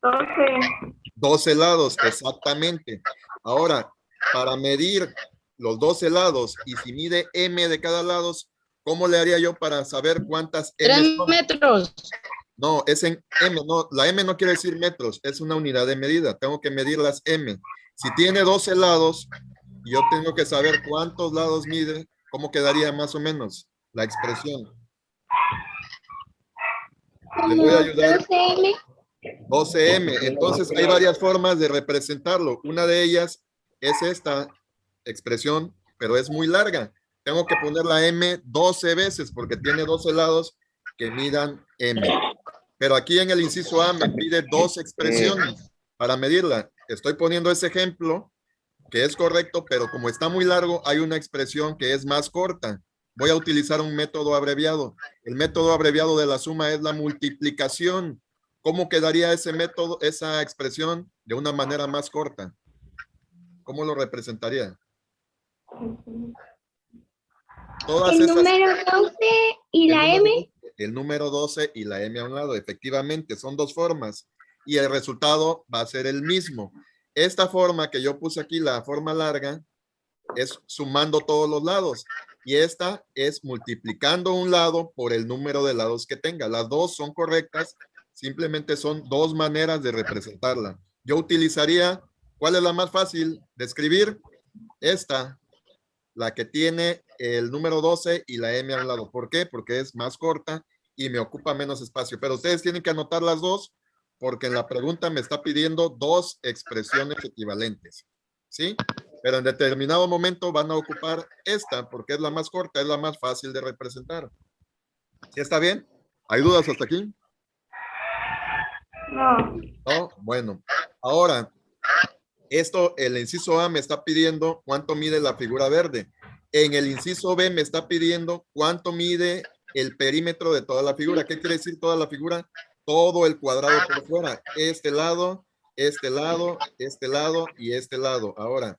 12. 12 lados, exactamente. Ahora, para medir los 12 lados y si mide M de cada lado, ¿cómo le haría yo para saber cuántas M 3 son? metros. No, es en M, no, la M no quiere decir metros, es una unidad de medida. Tengo que medir las M. Si tiene 12 lados, yo tengo que saber cuántos lados mide, ¿cómo quedaría más o menos la expresión? Le voy a ayudar. 12M. 12M. Entonces hay varias formas de representarlo. Una de ellas es esta expresión, pero es muy larga. Tengo que poner la M 12 veces porque tiene 12 lados que midan M. Pero aquí en el inciso A me pide 2 expresiones para medirla. Estoy poniendo ese ejemplo que es correcto, pero como está muy largo, hay una expresión que es más corta. Voy a utilizar un método abreviado. El método abreviado de la suma es la multiplicación. ¿Cómo quedaría ese método, esa expresión de una manera más corta? ¿Cómo lo representaría? Todas El esas, número 12 y el la número, M. el número 12 y la M a un lado. Efectivamente, son dos formas. Y el resultado va a ser el mismo. Esta forma que yo puse aquí, la forma larga, es sumando todos los lados. Y esta es multiplicando un lado por el número de lados que tenga. Las dos son correctas. Simplemente son dos maneras de representarla. Yo utilizaría, ¿cuál es la más fácil de escribir? Esta, la que tiene el número 12 y la M a un lado. ¿Por qué? Porque es más corta y me ocupa menos espacio. Pero ustedes tienen que anotar las dos porque en la pregunta me está pidiendo dos expresiones equivalentes. ¿Sí? Pero en determinado momento van a ocupar esta porque es la más corta, es la más fácil de representar. ¿Sí está bien? ¿Hay dudas hasta aquí? No. ¿No? Bueno, ahora, esto, el inciso A me está pidiendo cuánto mide la figura verde. En el inciso B me está pidiendo cuánto mide el perímetro de toda la figura. ¿Qué quiere decir toda la figura? Todo el cuadrado por fuera. Este lado, este lado, este lado y este lado. Ahora,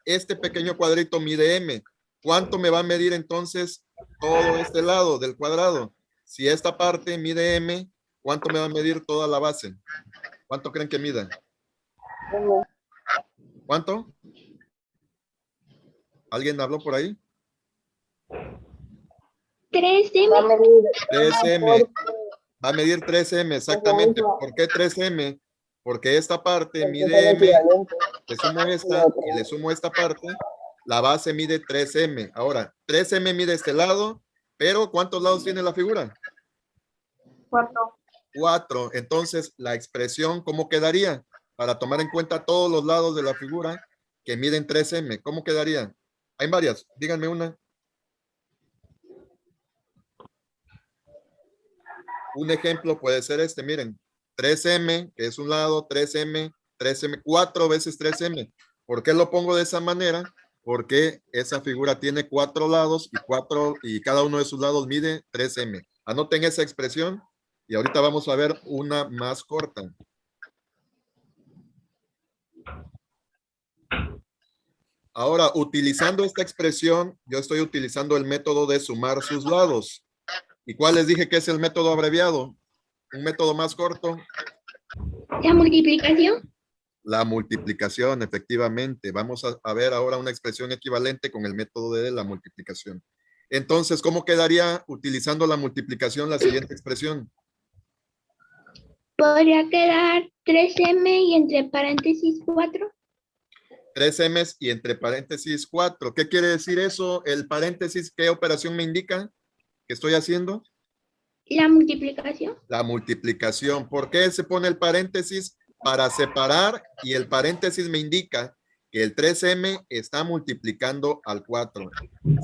este pequeño cuadrito mide M. ¿Cuánto me va a medir entonces todo este lado del cuadrado? Si esta parte mide M, ¿cuánto me va a medir toda la base? ¿Cuánto creen que mida? ¿Cuánto? ¿Alguien habló por ahí? 3M. 3M. Va a medir 3M, exactamente. ¿Por qué 3M? Porque esta parte mide M, le sumo esta y le sumo esta parte, la base mide 3M. Ahora, 3M mide este lado, pero ¿cuántos lados tiene la figura? 4. 4. Entonces, la expresión, ¿cómo quedaría? Para tomar en cuenta todos los lados de la figura que miden 3M, ¿cómo quedaría? Hay varias, díganme una. Un ejemplo puede ser este, miren, 3M, que es un lado, 3M, 3M, 4 veces 3M. ¿Por qué lo pongo de esa manera? Porque esa figura tiene 4 lados y cada uno de sus lados mide 3M. Anoten esa expresión y ahorita vamos a ver una más corta. Ahora, utilizando esta expresión, yo estoy utilizando el método de sumar sus lados. ¿Y cuál les dije que es el método abreviado? Un método más corto. La multiplicación. La multiplicación, efectivamente. Vamos a ver ahora una expresión equivalente con el método de la multiplicación. Entonces, ¿cómo quedaría utilizando la multiplicación la siguiente expresión? Podría quedar 3M y entre paréntesis 4. 3M y entre paréntesis 4. ¿Qué quiere decir eso? El paréntesis, ¿qué operación me indica que estoy haciendo? La multiplicación. La multiplicación. ¿Por qué se pone el paréntesis? Para separar y el paréntesis me indica que el 3M está multiplicando al 4.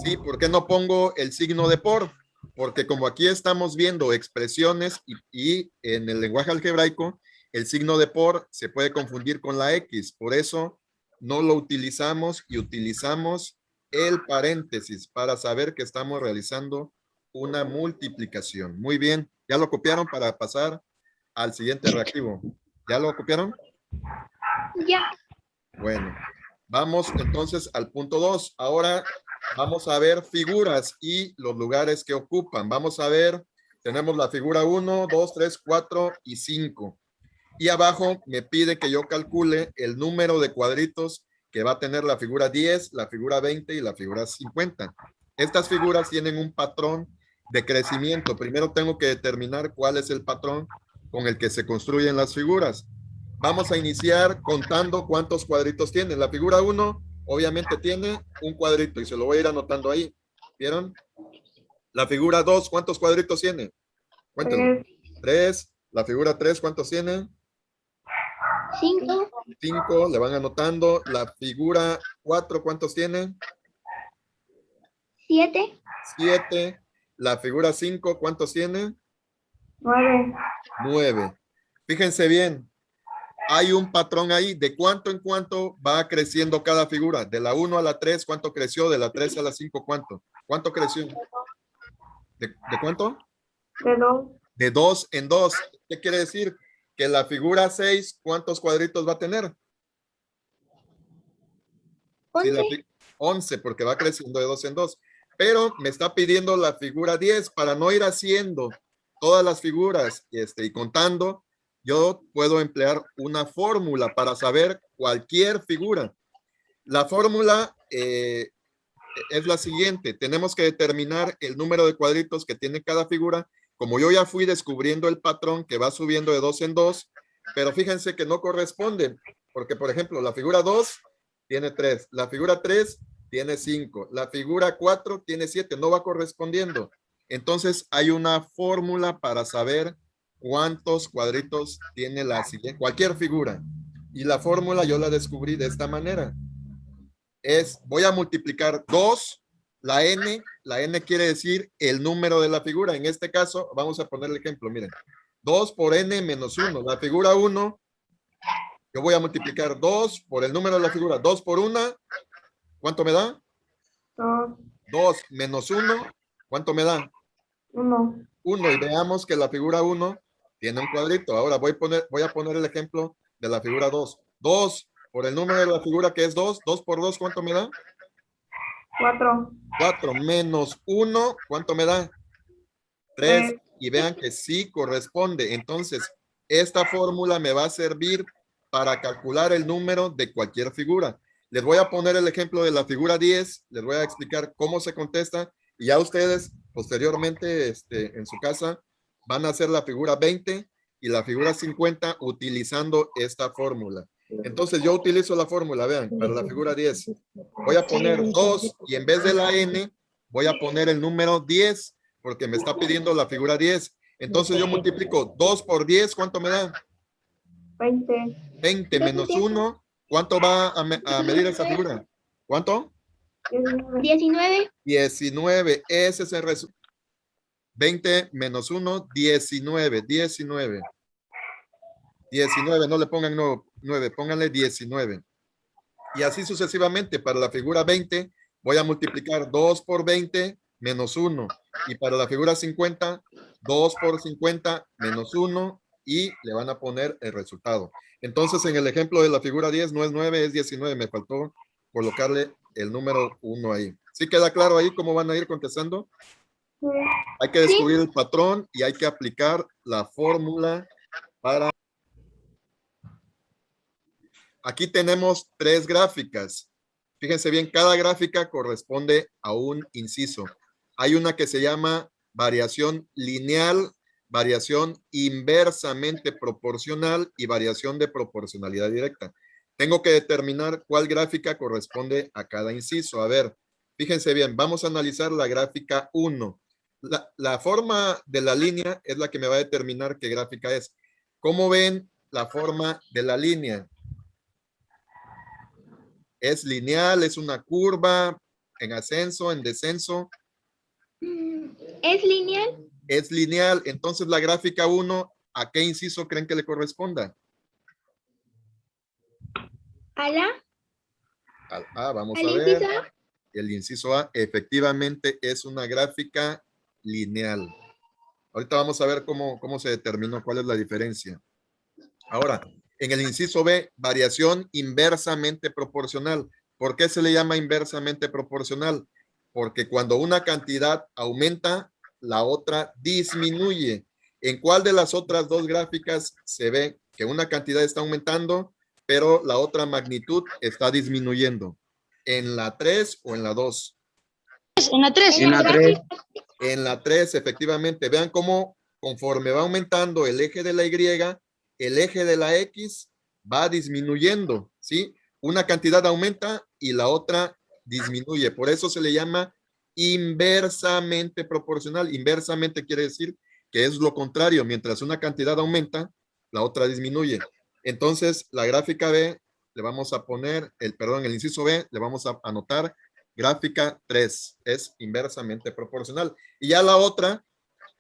¿Sí? ¿Por qué no pongo el signo de por? Porque como aquí estamos viendo expresiones y en el lenguaje algebraico, el signo de por se puede confundir con la X. Por eso no lo utilizamos y utilizamos el paréntesis para saber que estamos realizando una multiplicación. Muy bien. ¿Ya lo copiaron para pasar al siguiente reactivo? ¿Ya lo copiaron? Ya. Bueno, vamos entonces al punto 2. Ahora vamos a ver figuras y los lugares que ocupan. Vamos a ver Tenemos la figura 1, 2, 3, 4 y 5. Y abajo me pide que yo calcule el número de cuadritos que va a tener la figura 10, la figura 20 y la figura 50. Estas figuras tienen un patrón de crecimiento. Primero tengo que determinar cuál es el patrón con el que se construyen las figuras. Vamos a iniciar contando cuántos cuadritos tiene. La figura 1 obviamente tiene un cuadrito y se lo voy a ir anotando ahí. ¿Vieron? La figura 2, ¿cuántos cuadritos tiene? Cuéntenlo. 3. La figura 3, ¿cuántos tiene? 5. 5, le van anotando. La figura 4, ¿cuántos tiene? 7. 7. La figura 5, ¿cuántos tiene? 9. 9. Fíjense bien, hay un patrón ahí. De cuánto en cuánto va creciendo cada figura. De la 1 a la 3, ¿cuánto creció? De la 3 a la 5, ¿cuánto? ¿Cuánto creció? ¿De cuánto? De 2. De 2 en 2. ¿Qué quiere decir? Que la figura 6, ¿cuántos cuadritos va a tener? 11. 11, porque va creciendo de 2 en 2. Pero me está pidiendo la figura 10 para no ir haciendo todas las figuras y contando. Yo puedo emplear una fórmula para saber cualquier figura. La fórmula es la siguiente. Tenemos que determinar el número de cuadritos que tiene cada figura. Como yo ya fui descubriendo el patrón que va subiendo de 2 en 2, pero fíjense que no corresponde, porque por ejemplo la figura 2 tiene 3, la figura 3 tiene 5, la figura 4 tiene 7, no va correspondiendo. Entonces hay una fórmula para saber cuántos cuadritos tiene la siguiente, cualquier figura. Y la fórmula yo la descubrí de esta manera. Voy a multiplicar 2, la n quiere decir el número de la figura. En este caso, vamos a poner el ejemplo, miren. 2 por n menos 1. La figura 1, yo voy a multiplicar 2 por el número de la figura. 2 por 1, ¿cuánto me da? 2. 2 menos 1, ¿cuánto me da? 1. 1. Y veamos que la figura 1 tiene un cuadrito. Ahora voy a poner el ejemplo de la figura 2. 2 por el número de la figura que es 2. 2 por 2, ¿cuánto me da? 4. 4 menos 1, ¿cuánto me da? 3. Y vean que sí corresponde. Entonces, esta fórmula me va a servir para calcular el número de cualquier figura. Les voy a poner el ejemplo de la figura 10. Les voy a explicar cómo se contesta. Y ya ustedes, posteriormente, en su casa, van a hacer la figura 20 y la figura 50 utilizando esta fórmula. Entonces, yo utilizo la fórmula, vean, para la figura 10. Voy a poner 2 y en vez de la n, voy a poner el número 10 porque me está pidiendo la figura 10. Entonces yo multiplico 2 por 10, ¿cuánto me da? 20. 20 menos 1, ¿cuánto va a medir esa figura? ¿Cuánto? 19. 19, ese es el resultado. 20 menos 1, 19, 19. 19, no le pongan 9, pónganle 19. Y así sucesivamente, para la figura 20, voy a multiplicar 2 por 20 menos 1. Y para la figura 50, 2 por 50 menos 1 y le van a poner el resultado. Entonces, en el ejemplo de la figura 10 no es 9, es 19. Me faltó colocarle el número 1 ahí. ¿Sí queda claro ahí cómo van a ir contestando? Sí. Hay que descubrir el patrón y hay que aplicar la fórmula para... Aquí tenemos 3 gráficas. Fíjense bien, cada gráfica corresponde a un inciso. Hay una que se llama variación lineal, variación inversamente proporcional y variación de proporcionalidad directa. Tengo que determinar cuál gráfica corresponde a cada inciso. A ver, fíjense bien, vamos a analizar la gráfica 1. La forma de la línea es la que me va a determinar qué gráfica es. ¿Cómo ven la forma de la línea? ¿Es lineal? ¿Es una curva? ¿En ascenso? ¿En descenso? ¿Es lineal? Es lineal. Entonces la gráfica 1, ¿a qué inciso creen que le corresponda? ¿A la? Vamos ¿Al a ver. inciso A? El inciso A efectivamente es una gráfica lineal. Ahorita vamos a ver cómo se determinó, cuál es la diferencia. Ahora, en el inciso B, variación inversamente proporcional. ¿Por qué se le llama inversamente proporcional? Porque cuando una cantidad aumenta, la otra disminuye. ¿En cuál de las otras dos gráficas se ve que una cantidad está aumentando, pero la otra magnitud está disminuyendo? ¿En la 3 o en la 2? En la 3. En la 3. En la 3, efectivamente. Vean cómo conforme va aumentando el eje de la Y, el eje de la X va disminuyendo, ¿sí? Una cantidad aumenta y la otra disminuye. Por eso se le llama inversamente proporcional. Inversamente quiere decir que es lo contrario. Mientras una cantidad aumenta, la otra disminuye. Entonces, la gráfica B, le vamos a poner, el inciso B, le vamos a anotar gráfica 3. Es inversamente proporcional. Y ya la otra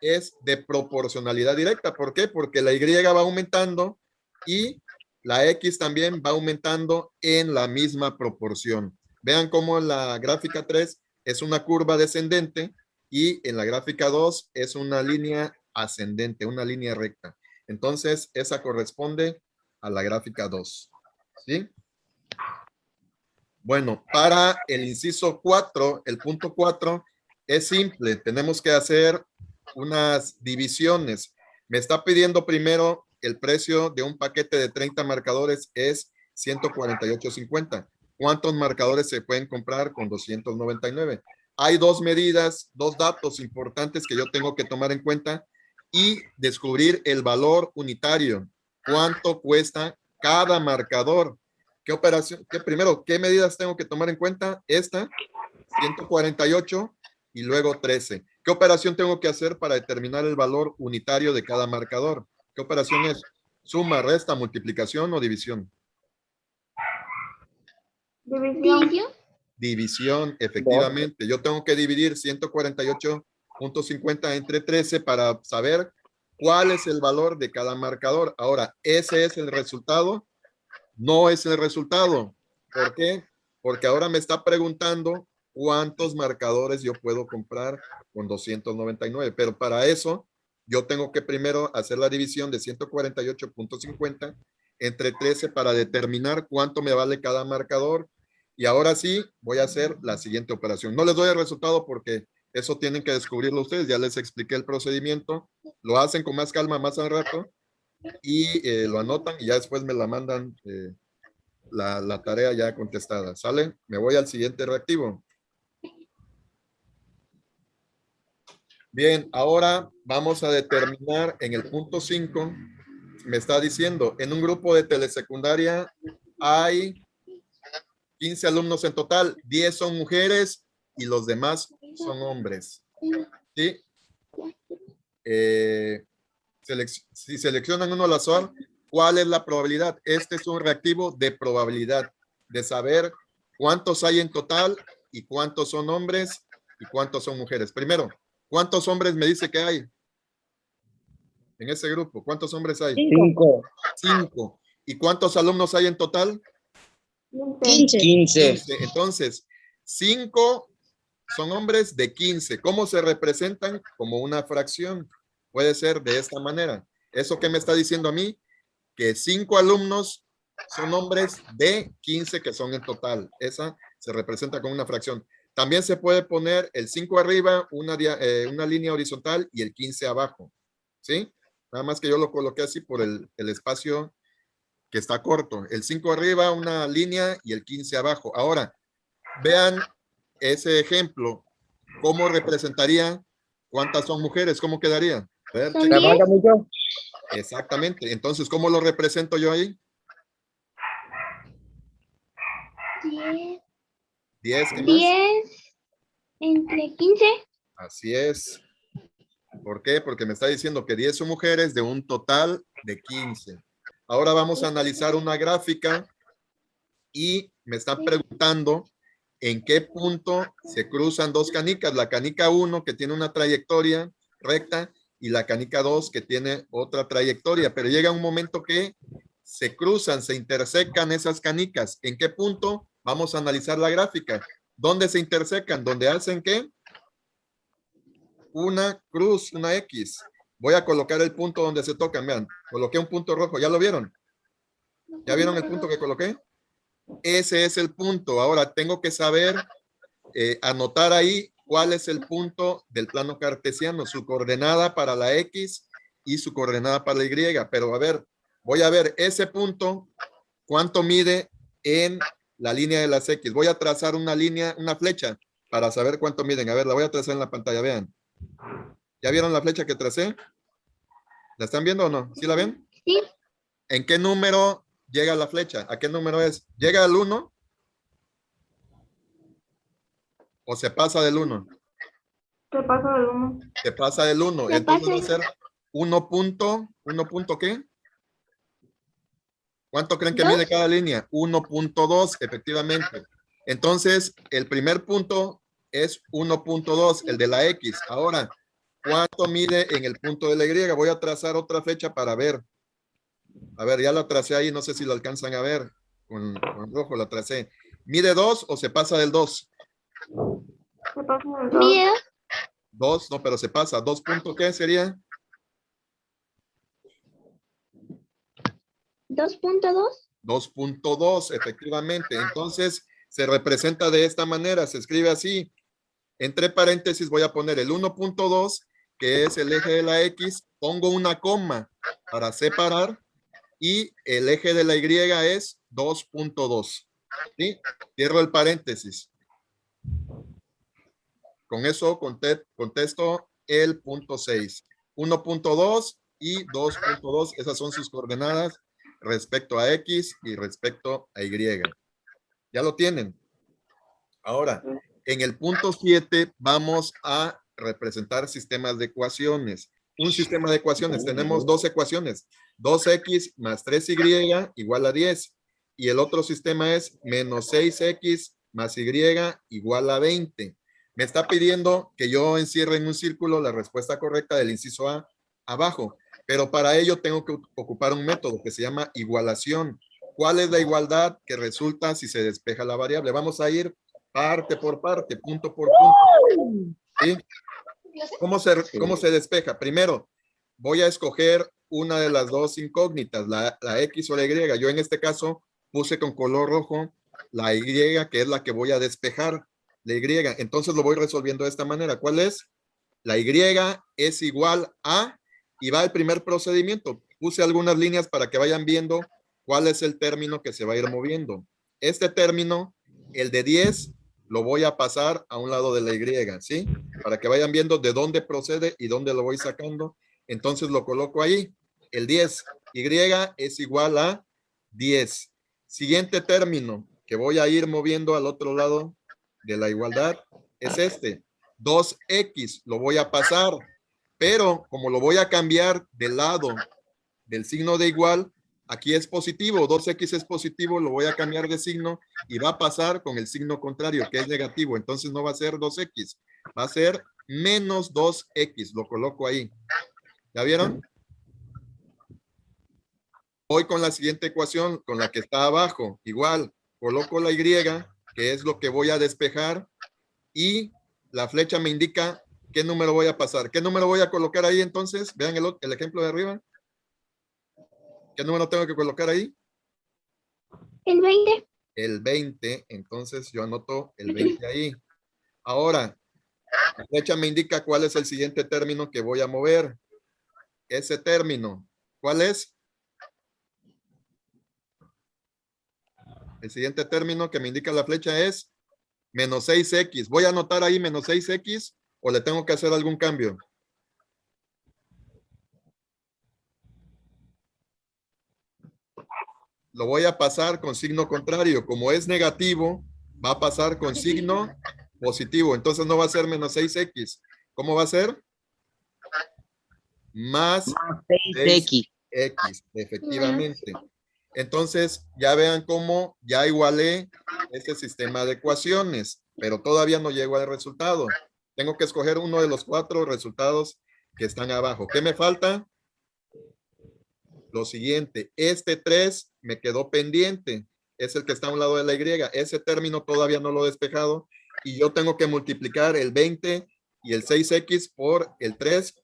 es de proporcionalidad directa. ¿Por qué? Porque la Y va aumentando y la X también va aumentando en la misma proporción. Vean cómo la gráfica 3 es una curva descendente y en la gráfica 2 es una línea ascendente, una línea recta. Entonces, esa corresponde a la gráfica 2. ¿Sí? Bueno, para el inciso 4, el punto 4, es simple. Tenemos que hacer unas divisiones. Me está pidiendo primero el precio de un paquete de 30 marcadores es 148.50. ¿Cuántos marcadores se pueden comprar con 299? Hay dos medidas, dos datos importantes que yo tengo que tomar en cuenta y descubrir el valor unitario. ¿Cuánto cuesta cada marcador? ¿Qué operación? Primero, ¿qué medidas tengo que tomar en cuenta? Esta, 148 y luego 13. ¿Qué operación tengo que hacer para determinar el valor unitario de cada marcador? ¿Qué operación es? ¿Suma, resta, multiplicación o división? División. División, efectivamente. Yo tengo que dividir 148.50 entre 13 para saber cuál es el valor de cada marcador. Ahora, ¿ese es el resultado? No es el resultado. ¿Por qué? Porque ahora me está preguntando cuántos marcadores yo puedo comprar con 299. Pero para eso, yo tengo que primero hacer la división de 148.50 entre 13 para determinar cuánto me vale cada marcador. Y ahora sí, voy a hacer la siguiente operación. No les doy el resultado porque eso tienen que descubrirlo ustedes. Ya les expliqué el procedimiento. Lo hacen con más calma más al rato y lo anotan y ya después me la mandan la tarea ya contestada. ¿Sale? Me voy al siguiente reactivo. Bien, ahora vamos a determinar en el punto 5, me está diciendo, en un grupo de telesecundaria hay 15 alumnos en total, 10 son mujeres y los demás son hombres. ¿Sí? Si seleccionan uno al azar, ¿cuál es la probabilidad? Este es un reactivo de probabilidad, de saber cuántos hay en total y cuántos son hombres y cuántos son mujeres. Primero, ¿cuántos hombres me dice que hay en ese grupo? ¿Cuántos hombres hay? 5. 5. ¿Y cuántos alumnos hay en total? 15. 15. Entonces, 5 son hombres de 15. ¿Cómo se representan? Como una fracción. Puede ser de esta manera. ¿Eso qué me está diciendo a mí? Que 5 alumnos son hombres de 15 que son en total. Esa se representa con una fracción. También se puede poner el 5 arriba, una línea horizontal y el 15 abajo. ¿Sí? Nada más que yo lo coloqué así por el espacio que está corto. El 5 arriba, una línea y el 15 abajo. Ahora, vean ese ejemplo. ¿Cómo representaría cuántas son mujeres? ¿Cómo quedaría? A ver, Son chequen. 10. mucho? Exactamente. Entonces, ¿cómo lo represento yo ahí? 10. 10, ¿qué más? 10 entre 15. Así es. ¿Por qué? Porque me está diciendo que 10 son mujeres de un total de 15. Ahora vamos a analizar una gráfica y me están preguntando en qué punto se cruzan dos canicas. La canica 1 que tiene una trayectoria recta y la canica 2 que tiene otra trayectoria, pero llega un momento que se cruzan, se intersecan esas canicas. ¿En qué punto? Vamos a analizar la gráfica. ¿Dónde se intersecan? ¿Dónde hacen qué? Una cruz, una X. Voy a colocar el punto donde se tocan. Vean, coloqué un punto rojo. ¿Ya lo vieron? ¿Ya vieron el punto que coloqué? Ese es el punto. Ahora tengo que saber anotar ahí cuál es el punto del plano cartesiano, su coordenada para la X y su coordenada para la Y. Pero a ver, voy a ver ese punto, cuánto mide en la línea de las X. Voy a trazar una línea, una flecha, para saber cuánto miden. A ver, la voy a trazar en la pantalla, vean. ¿Ya vieron la flecha que tracé? ¿La están viendo o no? ¿Sí la ven? Sí. ¿En qué número llega la flecha? ¿A qué número es? ¿Llega al 1? ¿O se pasa del 1? Se pasa del 1. Se pasa del 1. Se Entonces pasa va a ser 1 punto ¿qué? ¿Cuánto creen que ¿Dos? mide cada línea? 1.2, efectivamente. Entonces, el primer punto es 1.2, el de la X. Ahora, ¿cuánto mide en el punto de la Y? Voy a trazar otra flecha para ver. A ver, ya la tracé ahí, no sé si lo alcanzan a ver. Con rojo la tracé. ¿Mide 2 o se pasa del 2? Se pasa del 2. Mide 2, no, pero se pasa. ¿2 punto qué sería? 2.2. 2.2, efectivamente. Entonces, se representa de esta manera, se escribe así. Entre paréntesis voy a poner el 1.2, que es el eje de la X. Pongo una coma para separar y el eje de la Y es 2.2. ¿Sí? Cierro el paréntesis. Con eso contesto el punto 6. 1.2 y 2.2, esas son sus coordenadas respecto a X y respecto a Y. ¿Ya lo tienen? Ahora, en el punto 7 vamos a representar sistemas de ecuaciones. Un sistema de ecuaciones, tenemos dos ecuaciones, 2x más 3y igual a 10. Y el otro sistema es menos 6x más y igual a 20. Me está pidiendo que yo encierre en un círculo la respuesta correcta del inciso A abajo. Pero para ello tengo que ocupar un método que se llama igualación. ¿Cuál es la igualdad que resulta si se despeja la variable? Vamos a ir parte por parte, punto por punto. ¿Sí? ¿Cómo se despeja? Primero, voy a escoger una de las dos incógnitas, la X o la Y. Yo en este caso puse con color rojo la Y, que es la que voy a despejar. La Y. Entonces lo voy resolviendo de esta manera. ¿Cuál es? La Y es igual a, y va el primer procedimiento. Puse algunas líneas para que vayan viendo cuál es el término que se va a ir moviendo. Este término, el de 10, lo voy a pasar a un lado de la Y, ¿sí? Para que vayan viendo de dónde procede y dónde lo voy sacando. Entonces lo coloco ahí. El 10, Y es igual a 10. Siguiente término que voy a ir moviendo al otro lado de la igualdad es este. 2x lo voy a pasar, pero como lo voy a cambiar del lado del signo de igual, aquí es positivo, 2x es positivo, lo voy a cambiar de signo y va a pasar con el signo contrario, que es negativo. Entonces no va a ser 2x, va a ser menos 2x, lo coloco ahí. ¿Ya vieron? Voy con la siguiente ecuación, con la que está abajo. Igual, coloco la y, que es lo que voy a despejar, y la flecha me indica qué número voy a pasar. ¿Qué número voy a colocar ahí entonces? Vean el ejemplo de arriba. ¿Qué número tengo que colocar ahí? El 20. El 20. Entonces yo anoto el 20 ahí. Ahora, la flecha me indica cuál es el siguiente término que voy a mover. Ese término, ¿cuál es? El siguiente término que me indica la flecha es menos 6x. ¿Voy a anotar ahí menos 6x o le tengo que hacer algún cambio? Lo voy a pasar con signo contrario. Como es negativo, va a pasar con signo positivo. Entonces no va a ser menos 6x. ¿Cómo va a ser? Más 6x, efectivamente. Entonces, ya vean cómo ya igualé este sistema de ecuaciones, pero todavía no llego al resultado. Tengo que escoger uno de los 4 resultados que están abajo. ¿Qué me falta? Lo siguiente, este 3 me quedó pendiente. Es el que está a un lado de la Y. Ese término todavía no lo he despejado y yo tengo que multiplicar el 20 y el 6x por el 3.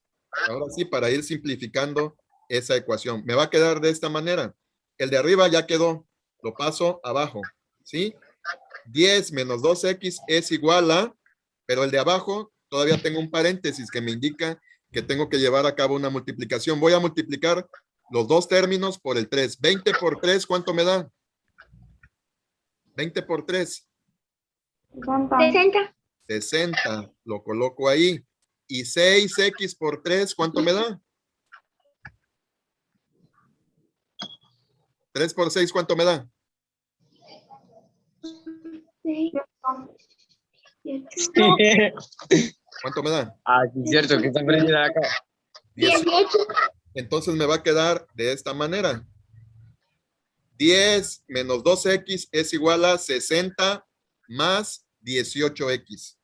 Ahora sí, para ir simplificando esa ecuación. Me va a quedar de esta manera. El de arriba ya quedó. Lo paso abajo. ¿Sí? 10 menos 2x es igual a pero el de abajo todavía tengo un paréntesis que me indica que tengo que llevar a cabo una multiplicación. Voy a multiplicar los dos términos por el 3. 20 por 3, ¿cuánto me da? 20 por 3. 60. 60. Lo coloco ahí. Y 6x por 3, ¿cuánto me da? 3 por 6, ¿cuánto me da? 6, ¿Cuánto me da? Ah, sí, es cierto que está prendida acá. 18. 18. Entonces me va a quedar de esta manera. 10 menos 2x es igual a 60 más 18x.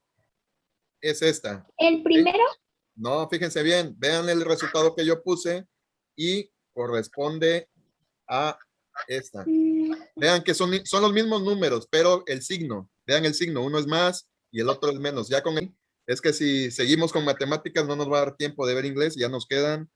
Es esta. El primero. No, fíjense bien. Vean el resultado que yo puse y corresponde a esta. Vean que son los mismos números, pero el signo. Vean el signo. Uno es más y el otro es menos. Ya con él. Es que si seguimos con matemáticas no nos va a dar tiempo de ver inglés. Ya nos quedan